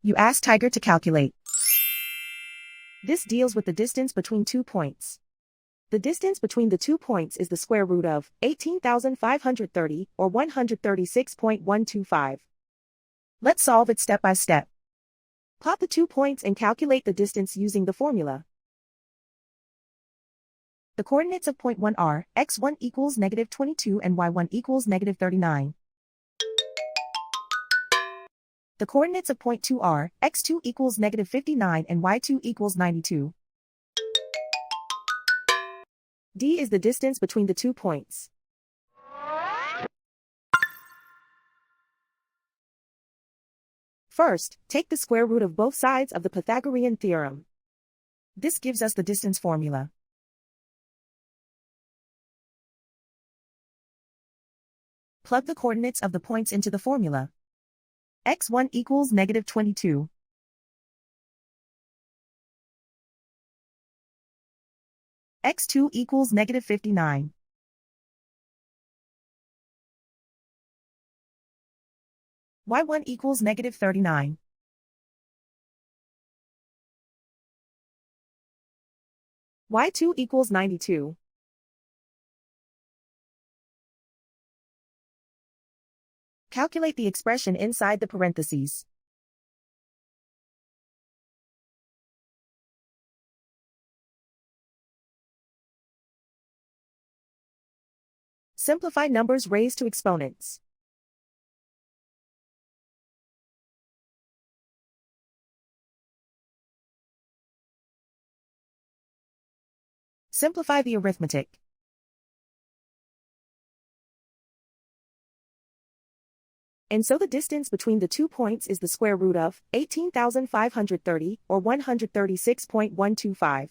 You ask Tiger to calculate. This deals with the distance between 2 points. The distance between the 2 points is the square root of 18,530, or 136.125. Let's solve it step by step. Plot the 2 points and calculate the distance using the formula. The coordinates of point 1 are x1 equals -22 and y1 equals -39. The coordinates of point 2 are x2 equals -59 and y2 equals 92. D is the distance between the 2 points. First, take the square root of both sides of the Pythagorean theorem. This gives us the distance formula. Plug the coordinates of the points into the formula. x1 equals -22. x2 equals -59. y1 equals -39. y2 equals 92. Calculate the expression inside the parentheses. Simplify numbers raised to exponents. Simplify the arithmetic. And so the distance between the 2 points is the square root of 18,530, or 136.125.